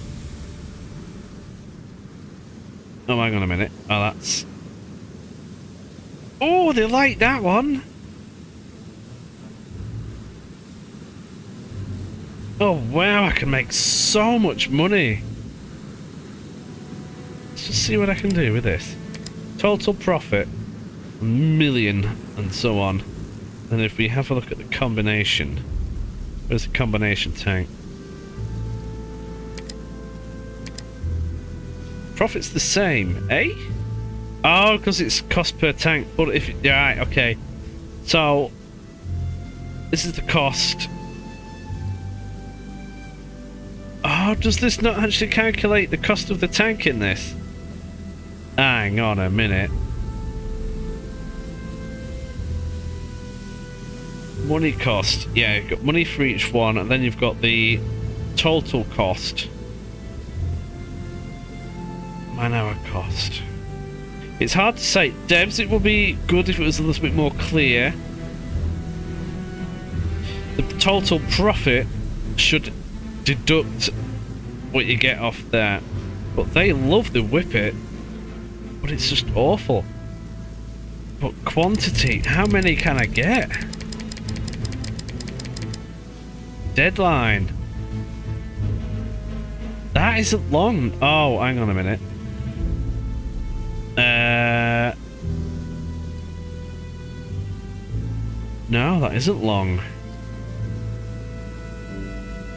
Oh, hang on a minute. Oh, that's... Oh, they like that one. Oh, wow, I can make so much money. Let's just see what I can do with this. Total profit, 1 million, and so on. And if we have a look at the combination... Where's the combination tank? profit's the same, eh? Oh, because it's cost per tank. But if yeah, right, okay. So this is the cost. Oh, does this not actually calculate the cost of the tank in this? Hang on a minute. Money cost. Yeah, you've got money for each one, and then you've got the total cost. Man-hour cost. It's hard to say. Devs, it would be good if it was a little bit more clear. The total profit should deduct what you get off that. But they love the Whippet. But it's just awful. But quantity, how many can I get? Deadline. That isn't long. Oh, hang on a minute. No, that isn't long.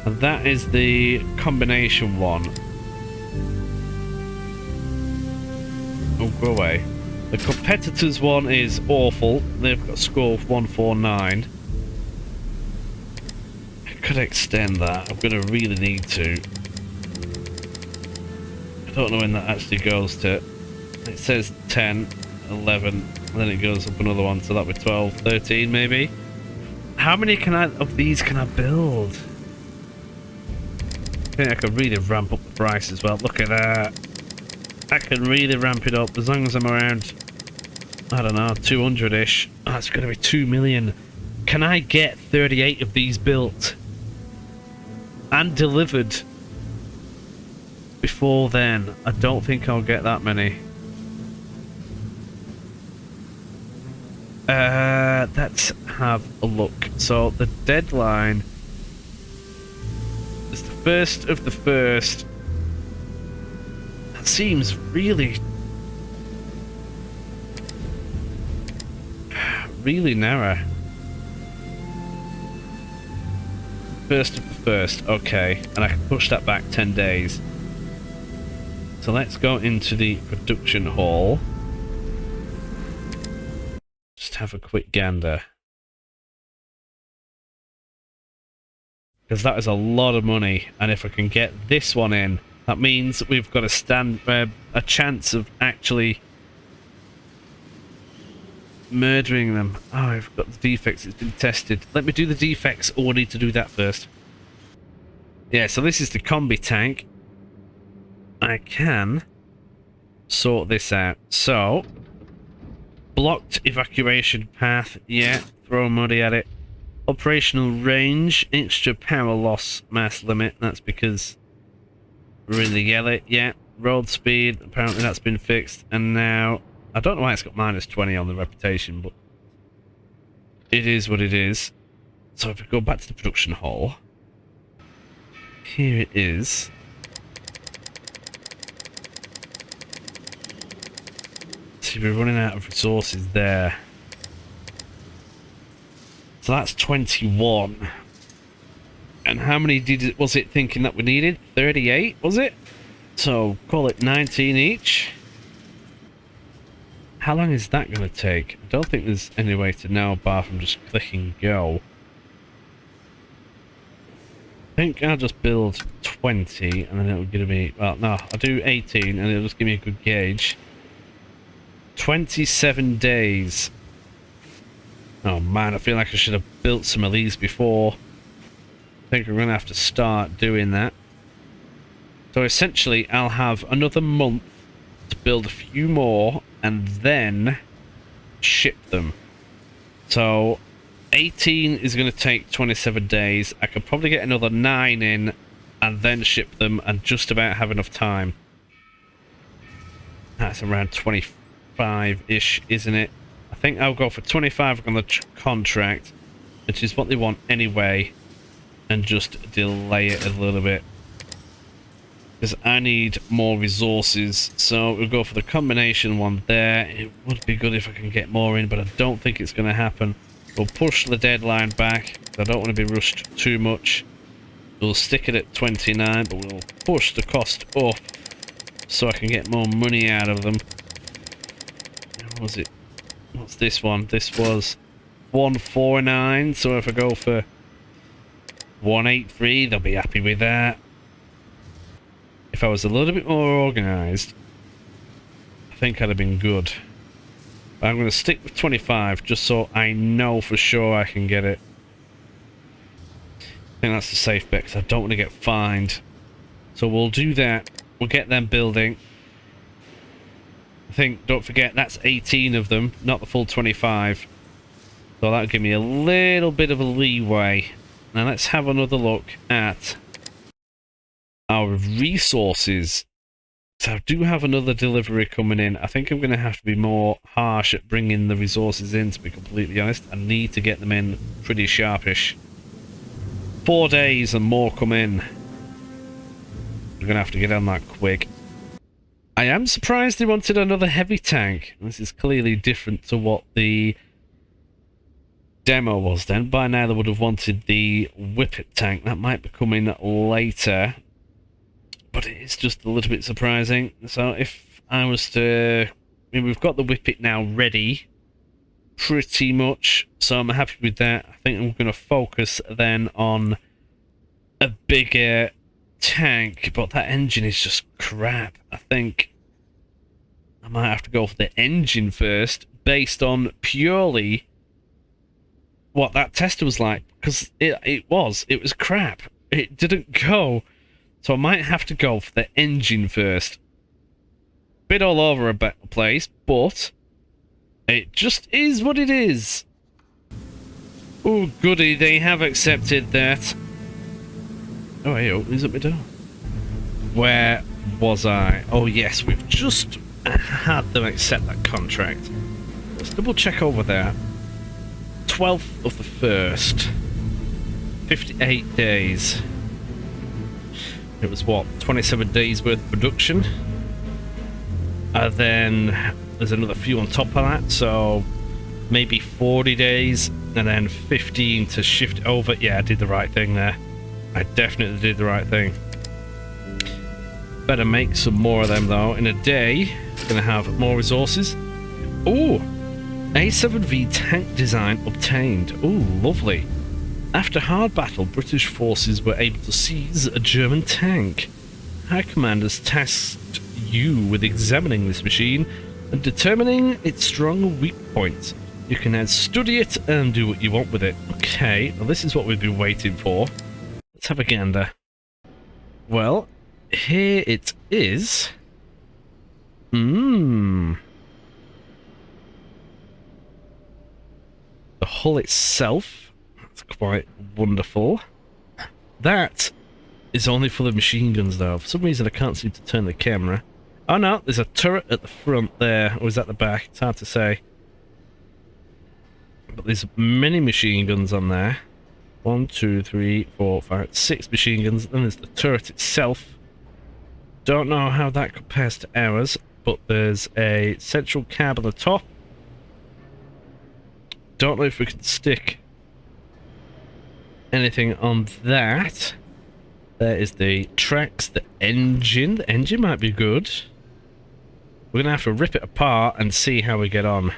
And that is the combination one. Oh, go away. The competitors one is awful. They've got a score of 149. I could extend that. I'm going to really need to. I don't know when that actually goes to. It says 10, 11, and then it goes up another one, so that'll be 12, 13 maybe. How many of these can I build? I think I could really ramp up the price as well. Look at that. I can really ramp it up as long as I'm around, I don't know, 200-ish. Oh, that's going to be 2 million. Can I get 38 of these built and delivered before then? I don't think I'll get that many. Let's have a look. So the deadline is the 1st of the 1st. That seems really narrow. 1st of the 1st, okay, and I can push that back 10 days. So let's go into the production hall. Just have a quick gander. Because that is a lot of money, and if I can get this one in, that means we've got a chance of actually murdering them. Oh, I've got the defects, it's been tested. Let me do the defects, or I need to do that first. Yeah, so this is the combi tank. I can sort this out. So, blocked evacuation path, yeah, throw money at it. Operational range, extra power loss mass limit, that's because we're in the yellow, yeah. Road speed, apparently that's been fixed, and now, I don't know why it's got -20 on the reputation, but it is what it is. So if we go back to the production hall, here it is. See, we're running out of resources there. So that's 21. And how many was it thinking that we needed? 38, was it? So call it 19 each. How long is that going to take? I don't think there's any way to know apart from just clicking go. I think I'll just build 20 and then it'll give me... Well, no, I'll do 18 and it'll just give me a good gauge. 27 days. Oh man, I feel like I should have built some of these before. I think we're going to have to start doing that. So essentially, I'll have another month to build a few more and then ship them. So 18 is going to take 27 days. I could probably get another 9 in and then ship them and just about have enough time. That's around 25-ish, isn't it? I think I'll go for 25 on the contract, which is what they want anyway, and just delay it a little bit. Because I need more resources, so we'll go for the combination one there. It would be good if I can get more in, but I don't think it's going to happen. We'll push the deadline back. I don't want to be rushed too much. We'll stick it at 29, but we'll push the cost up so I can get more money out of them. What was it? What's this one? This was 149, so if I go for 183, they'll be happy with that. If I was a little bit more organised, I think I'd have been good. But I'm going to stick with 25, just so I know for sure I can get it. I think that's the safe bet, because I don't want to get fined. So we'll do that. We'll get them building. I think, don't forget, that's 18 of them, not the full 25. So that'll give me a little bit of a leeway. Now let's have another look at our resources. So I do have another delivery coming in. I think I'm going to have to be more harsh at bringing the resources in, to be completely honest. I need to get them in pretty sharpish. 4 days and more come in. We're going to have to get on that quick. I am surprised they wanted another heavy tank. This is clearly different to what the demo was then. By now they would have wanted the Whippet tank. That might be coming later. But it is just a little bit surprising. So if I was to... I mean, we've got the Whippet now ready. Pretty much. So I'm happy with that. I think I'm going to focus then on a bigger tank. But that engine is just crap. I think I might have to go for the engine first. Based on purely what that tester was like. Because it was crap. It didn't go... So I might have to go for the engine first. Bit all over a place, but it just is what it is. Oh, goody, they have accepted that. Oh, hey, opens up my door. Where was I? Oh, yes, we've just had them accept that contract. Let's double check over there. 12th of the 1st. 58 days. It was what, 27 days worth of production, and then there's another few on top of that, so maybe 40 days, and then 15 to shift over. Yeah, I did the right thing there. I definitely did the right thing. Better make some more of them though. In a day, gonna have more resources. Oh, A7V tank design obtained. Oh, lovely. After hard battle, British forces were able to seize a German tank. High Command has tasked you with examining this machine and determining its strong and weak points. You can now study it and do what you want with it. Okay, well this is what we've been waiting for. Let's have a gander. Well, here it is. The hull itself. Quite wonderful. That is only full of machine guns though. For some reason I can't seem to turn the camera. Oh no, there's a turret at the front there, or is that the back? It's hard to say. But there's many machine guns on there. 1, 2, 3, 4, 5, 6 machine guns. Then there's the turret itself. Don't know how that compares to ours, but there's a central cab on the top. Don't know if we can stick anything on that. There is the tracks, the engine. The engine might be good. We're going to have to rip it apart and see how we get on,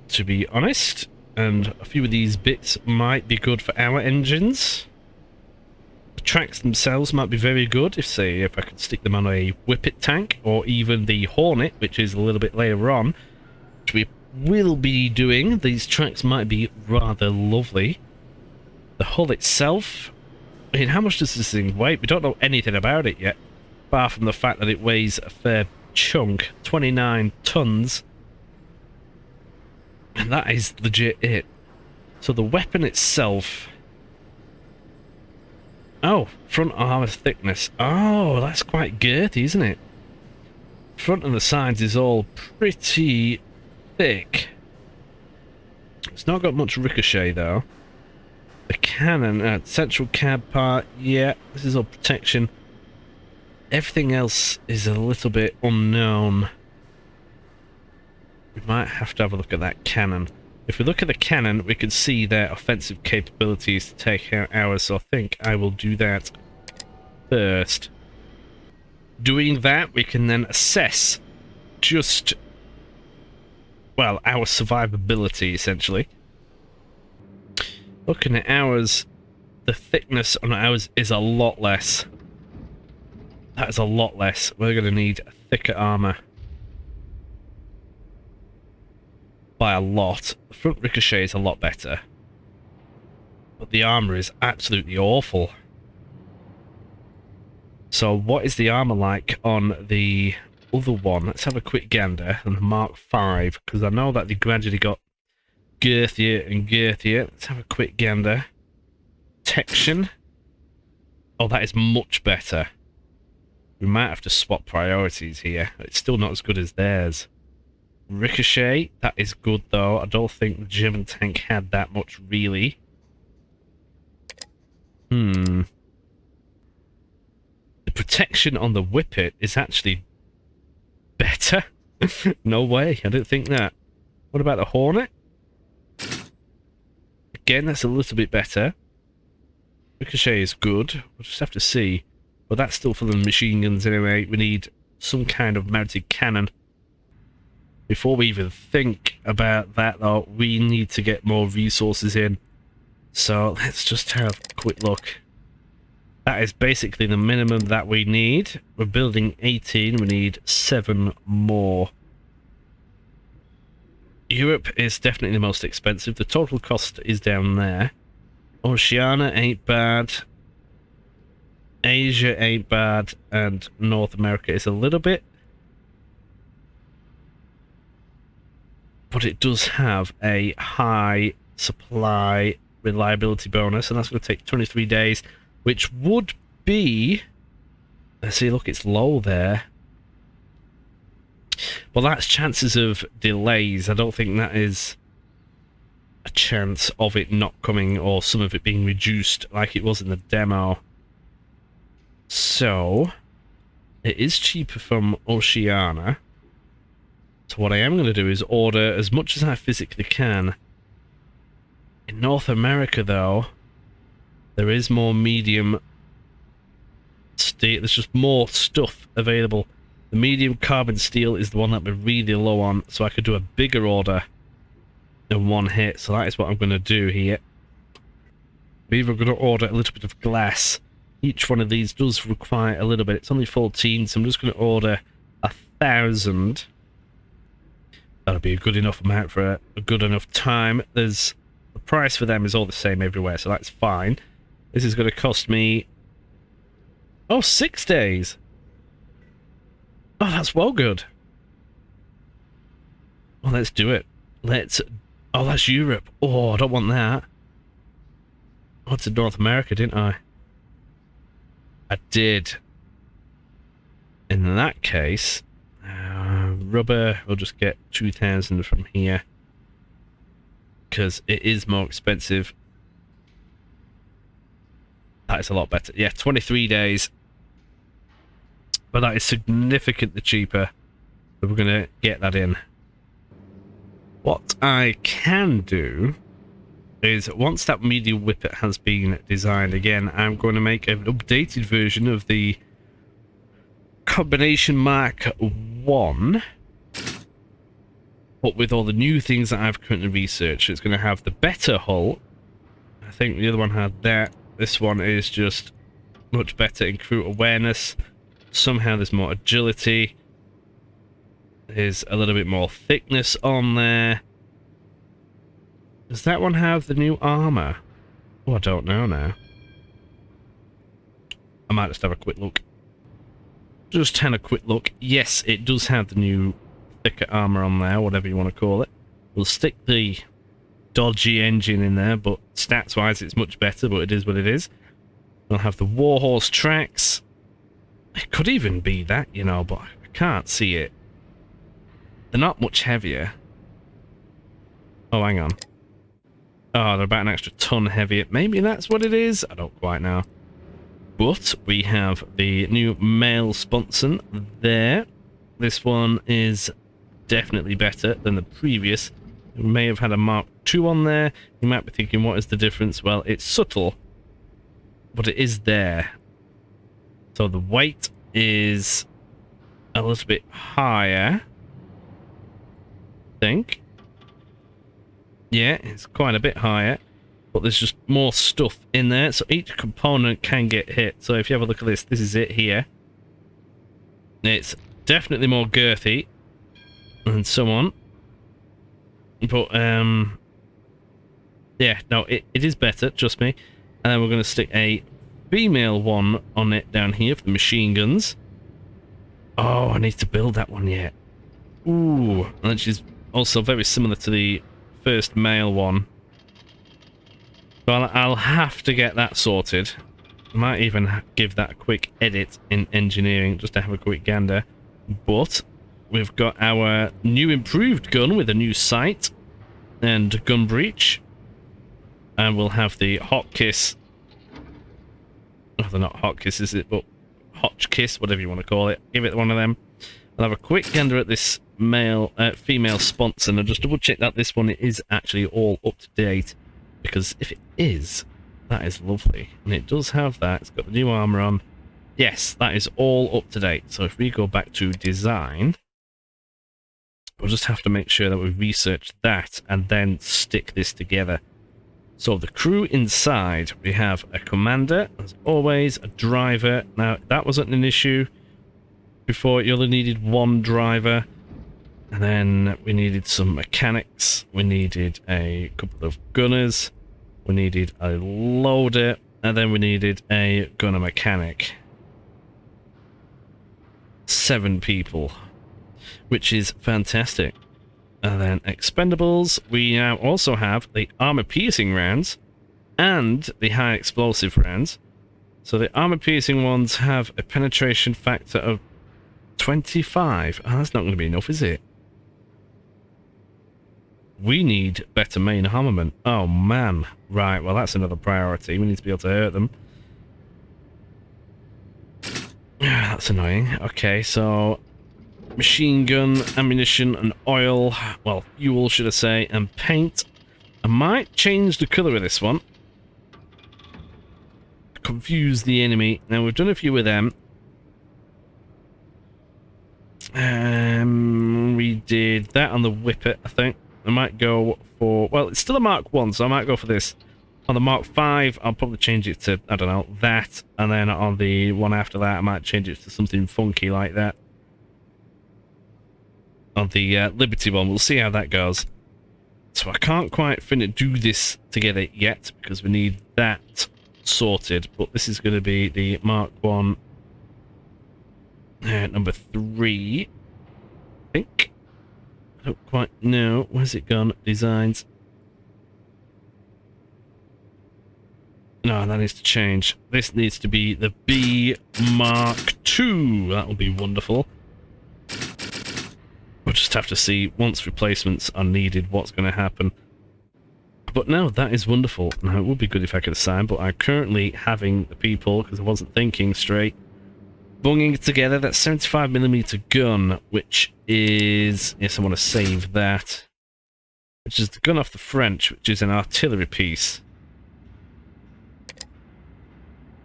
to be honest. And a few of these bits might be good for our engines. The tracks themselves might be very good if, say, if I could stick them on a Whippet tank, or even the Hornet, which is a little bit later on, which we will be doing. These tracks might be rather lovely. The hull itself, I mean, how much does this thing weigh? We don't know anything about it yet, apart from the fact that it weighs a fair chunk, 29 tons, and that is legit it. So the weapon itself, oh, front armor thickness, oh, that's quite girthy, isn't it? Front and the sides is all pretty thick. It's not got much ricochet though. The cannon, central cab part, yeah, this is all protection. Everything else is a little bit unknown. We might have to have a look at that cannon. If we look at the cannon, we can see their offensive capabilities to take out ours, so I think I will do that first. doing that, we can then assess just, well, our survivability, essentially. Looking at ours, the thickness on ours is a lot less. That is a lot less. We're going to need thicker armor. By a lot. The front ricochet is a lot better. But the armor is absolutely awful. So what is the armor like on the other one? Let's have a quick gander on the Mark V, because I know that they gradually got girthier and girthier. Let's have a quick gander. Protection. Oh, that is much better. We might have to swap priorities here. It's still not as good as theirs. Ricochet, that is good though. I don't think the German tank had that much really. The protection on the Whippet is actually better. No way, I didn't think that. What about the Hornet? Again, that's a little bit better. Ricochet is good. We'll just have to see. But that's still for the machine guns anyway. We need some kind of mounted cannon. Before we even think about that though, we need to get more resources in. So let's just have a quick look. That is basically the minimum that we need. We're building 18, we need 7 more. Europe is definitely the most expensive. The total cost is down there. Oceania ain't bad. Asia ain't bad. And North America is a little bit. But it does have a high supply reliability bonus, and that's going to take 23 days, which would be... Let's see, look, it's low there. Well, that's chances of delays. I don't think that is a chance of it not coming, or some of it being reduced like it was in the demo. So, it is cheaper from Oceania. So what I am going to do is order as much as I physically can. In North America, though, there is more medium steel. There's just more stuff available. The medium carbon steel is the one that we're really low on, so I could do a bigger order in one hit. So that is what I'm going to do here. We're either going to order a little bit of glass. Each one of these does require a little bit. It's only 14, so I'm just going to order 1,000. That'll be a good enough amount for a good enough time. The price for them is all the same everywhere, so that's fine. This is going to cost me... Oh, 6 days! Oh, that's well good. Well, let's do it. Oh, that's Europe. Oh, I don't want that. I went to North America, didn't I? I did. In that case... rubber, we'll just get 2,000 from here. Because it is more expensive. That is a lot better. Yeah, 23 days. But that is significantly cheaper. So we're going to get that in. What I can do is, once that medium Whippet has been designed again, I'm going to make an updated version of the Combination Mark 1, but with all the new things that I've currently researched. It's going to have the better hull. I think the other one had that. This one is just much better in crew awareness. Somehow there's more agility. There's a little bit more thickness on there. Does that one have the new armor? Oh, I don't know now. I might just have a quick look. Just have a quick look. Yes, it does have the new thicker armor on there, whatever you want to call it. We'll stick the dodgy engine in there, but stats-wise it's much better, but it is what it is. We'll have the Warhorse tracks. It could even be that, you know, but I can't see it. They're not much heavier. Oh, hang on. Oh, they're about an extra ton heavier. Maybe that's what it is? I don't quite know. But we have the new male sponson there. This one is definitely better than the previous. We may have had a Mark II on there. You might be thinking, what is the difference? Well, it's subtle, but it is there. So the weight is a little bit higher. I think. Yeah, it's quite a bit higher. But there's just more stuff in there, so each component can get hit. So if you have a look at this, this is it here. It's definitely more girthy and so on. But, yeah, no, it is better, trust me. And then we're going to stick a female one on it down here for the machine guns. Oh, I need to build that one yet. Ooh, and she's also very similar to the first male one. Well, I'll have to get that sorted. I might even give that a quick edit in engineering just to have a quick gander. But we've got our new improved gun with a new sight and gun breech. And we'll have the Hotkiss. Oh, they're not Hotkiss, is it? But Hotchkiss, whatever you want to call it. Give it one of them. I'll have a quick gander at this female sponsor and just double check that this one is actually all up to date. Because if it is, that is lovely. And it does have that. It's got the new armor on. Yes, that is all up to date. So if we go back to design, we'll just have to make sure that we research that and then stick this together. So the crew inside, we have a commander, as always, a driver. Now, that wasn't an issue before. You only needed one driver. And then we needed some mechanics, we needed a couple of gunners, we needed a loader, and then we needed a gunner mechanic. 7 people, which is fantastic. And then expendables, we now also have the armor-piercing rounds and the high explosive rounds. So the armor-piercing ones have a penetration factor of 25. Oh, that's not going to be enough, is it? We need better main armament. Oh, man. Right, well, that's another priority. We need to be able to hurt them. That's annoying. Okay, so machine gun, ammunition, and oil. Well, fuel, should I say, and paint. I might change the colour of this one. Confuse the enemy. Now, we've done a few of them. We did that on the Whippet, I think. I might go for... Well, it's still a Mark 1, so I might go for this. On the Mark 5, I'll probably change it to, I don't know, that. And then on the one after that, I might change it to something funky like that. On the Liberty one, we'll see how that goes. So I can't quite do this together yet, because we need that sorted. But this is going to be the Mark 1... number 3, I think. I don't quite know. Where's it gone? Designs. No, that needs to change. This needs to be the B Mark II. That will be wonderful. We'll just have to see, once replacements are needed, what's going to happen. But no, that is wonderful. Now, it would be good if I could assign, but I'm currently having the people, because I wasn't thinking straight, bunging together that 75mm gun, which is... Yes, I want to save that. Which is the gun off the French, which is an artillery piece.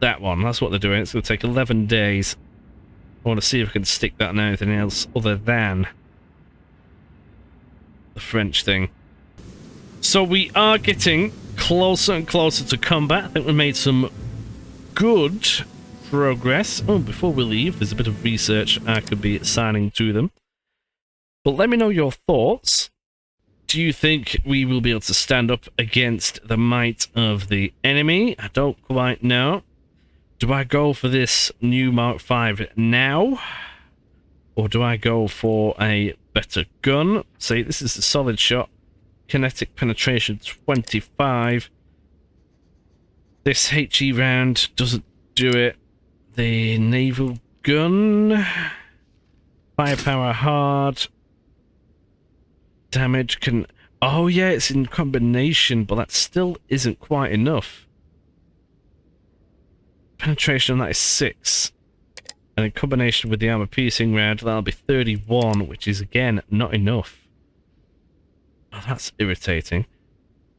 That one, that's what they're doing. It's going to take 11 days. I want to see if I can stick that on anything else other than the French thing. So we are getting closer and closer to combat. I think we made some good progress. Oh, before we leave, there's a bit of research I could be assigning to them. But let me know your thoughts. Do you think we will be able to stand up against the might of the enemy? I don't quite know. Do I go for this new Mark V now? Or do I go for a better gun? See, this is a solid shot. Kinetic penetration 25. This HE round doesn't do it. The naval gun. Firepower hard. Damage can... Oh yeah, it's in combination, but that still isn't quite enough. Penetration on that is 6. And in combination with the armor piercing round, that'll be 31, which is again not enough. Oh, that's irritating.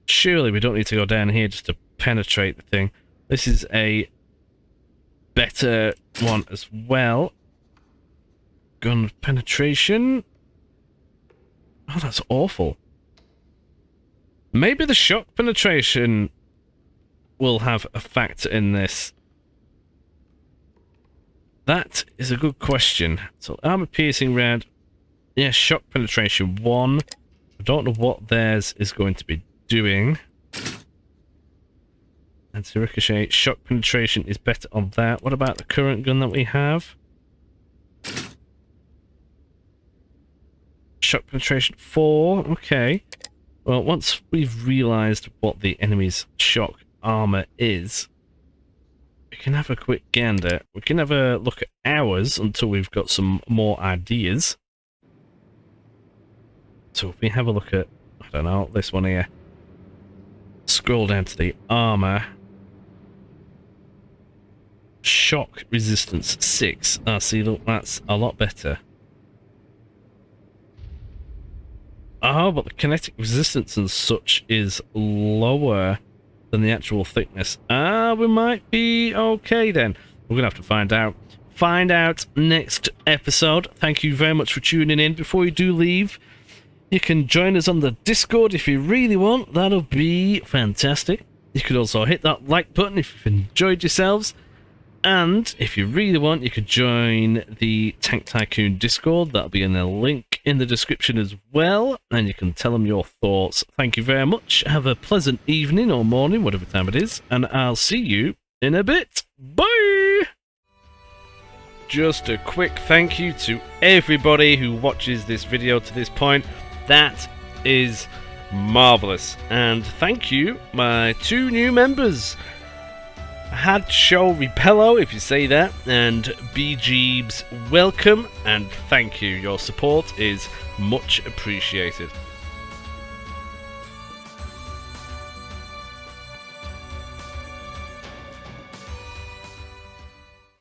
Surely we don't need to go down here just to penetrate the thing. This is a better one as well. gun penetration. Oh, that's awful. Maybe the shock penetration will have a factor in this. That is a good question. So, armor piercing round. Yeah, shock penetration 1. I don't know what theirs is going to be doing. Anti-ricochet. Shock penetration is better on that. What about the current gun that we have? Shock penetration 4. Okay. Well, once we've realised what the enemy's shock armor is, we can have a quick gander. We can have a look at ours until we've got some more ideas. So if we have a look at, I don't know, this one here. Scroll down to the armor. Shock resistance 6. Ah, see, look, that's a lot better. Oh, but the kinetic resistance and such is lower than the actual thickness. Ah, we might be okay then. We're gonna have to find out. Find out next episode. Thank you very much for tuning in. Before you do leave, you can join us on the Discord if you really want. That'll be fantastic. You could also hit that like button if you've enjoyed yourselves. And if you really want, you could join the Tank Tycoon Discord. That'll be in the link in the description as well. And you can tell them your thoughts. Thank you very much. Have a pleasant evening or morning, whatever time it is. And I'll see you in a bit. Bye! Just a quick thank you to everybody who watches this video to this point. That is marvellous. And thank you, my 2 new members. Had Show Repello, if you say that, and B Jeebs, welcome and thank you. Your support is much appreciated.